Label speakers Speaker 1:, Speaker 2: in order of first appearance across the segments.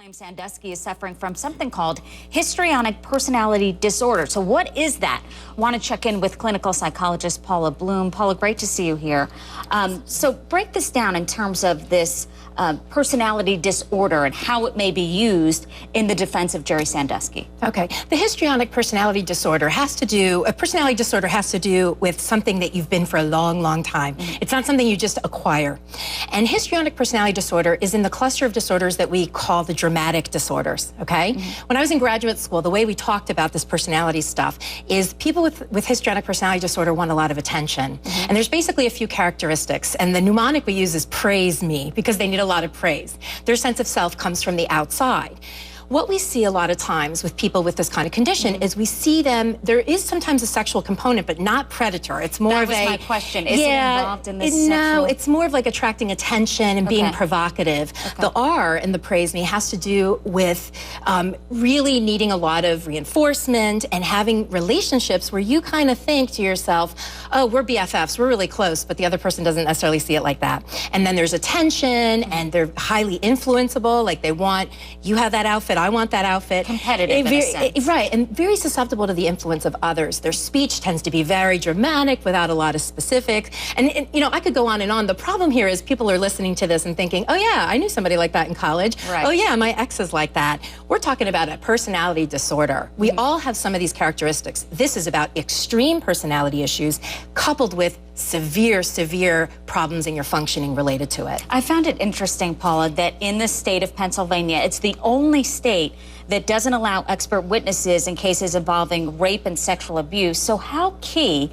Speaker 1: claims Sandusky is suffering from something called histrionic personality disorder. So what is that? Want to check in with clinical psychologist Paula Bloom. Paula, great to see you here. So break this down in terms of this personality disorder and how it may be used in the defense of Jerry Sandusky.
Speaker 2: Okay. The histrionic personality disorder has to do, a personality disorder has to do with something that you've been for a long, long time. It's not something you just acquire. And histrionic personality disorder is in the cluster of disorders that we call the dramatic disorders, okay? When I was in graduate school, the way we talked about this personality stuff is people with histrionic personality disorder want a lot of attention. And there's basically a few characteristics. And the mnemonic we use is praise me, because they need a lot of praise. Their sense of self comes from the outside. What we see a lot of times with people with this kind of condition is we see them, there is sometimes a sexual component, but not predator. It's more of a...
Speaker 1: That was my question. Is it involved in this
Speaker 2: No,
Speaker 1: sexual...
Speaker 2: it's more of like attracting attention and being provocative. The R in the praise me has to do with really needing a lot of reinforcement and having relationships where you kind of think to yourself, oh, we're BFFs, we're really close, but the other person doesn't necessarily see it like that. And then there's attention, and they're highly influenceable, like they want, you have that outfit, I want that outfit.
Speaker 1: Competitive in a sense.
Speaker 2: Right, and very susceptible to the influence of others. Their speech tends to be very dramatic without a lot of specifics. And you know, I could go on and on. The problem here is people are listening to this and thinking, oh yeah, I knew somebody like that in college.
Speaker 1: Right.
Speaker 2: Oh yeah, my ex is like that. We're talking about a personality disorder. We all have some of these characteristics. This is about extreme personality issues coupled with severe, severe problems in your functioning related to it.
Speaker 1: I found it interesting, Paula, that in the state of Pennsylvania, it's the only state that doesn't allow expert witnesses in cases involving rape and sexual abuse. So how key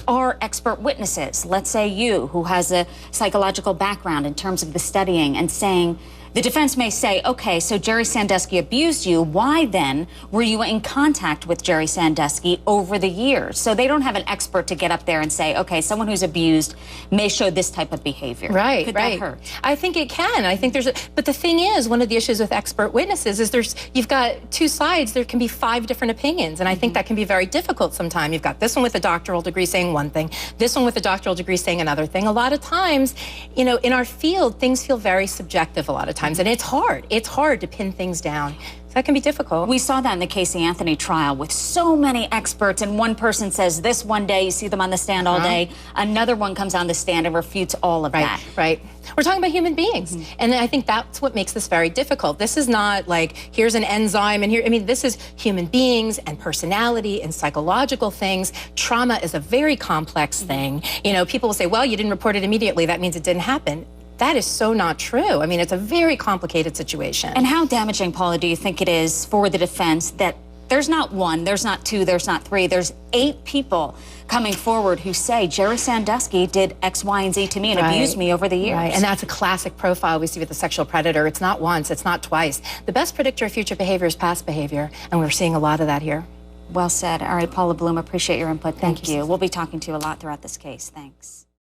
Speaker 1: are expert witnesses? Let's say you, who has a psychological background in terms of the studying, and saying, the defense may say, okay, so Jerry Sandusky abused you. Why then were you in contact with Jerry Sandusky over the years? So they don't have an expert to get up there and say, okay, someone who's abused may show this type of behavior.
Speaker 2: Right,
Speaker 1: Could
Speaker 2: right.
Speaker 1: that hurt?
Speaker 2: I think it can. I think but the thing is, one of the issues with expert witnesses is you've got two sides. There can be 5 different opinions, and I think that can be very difficult sometimes. You've got this one with a doctoral degree saying one thing, this one with a doctoral degree saying another thing. A lot of times, you know, in our field, things feel very subjective a lot of times. And it's hard. It's hard to pin things down. So that can be difficult.
Speaker 1: We saw that in the Casey Anthony trial with so many experts, and one person says this one day, you see them on the stand all day, another one comes on the stand and refutes all of that.
Speaker 2: Right. We're talking about human beings. And I think that's what makes this very difficult. This is not like, here's an enzyme and here, I mean, this is human beings and personality and psychological things. Trauma is a very complex thing. You know, people will say, well, you didn't report it immediately, that means it didn't happen. That is so not true. I mean, it's a very complicated situation.
Speaker 1: And how damaging, Paula, do you think it is for the defense that there's not 1, there's not 2, there's not 3, there's 8 people coming forward who say Jerry Sandusky did X, Y, and Z to me and abused me over the years?
Speaker 2: Right, and that's a classic profile we see with the sexual predator. It's not once, it's not twice. The best predictor of future behavior is past behavior, and we're seeing a lot of that here.
Speaker 1: Well said. All right, Paula Bloom, appreciate your input. Thank you.
Speaker 2: Susan.
Speaker 1: We'll be talking to you a lot throughout this case. Thanks.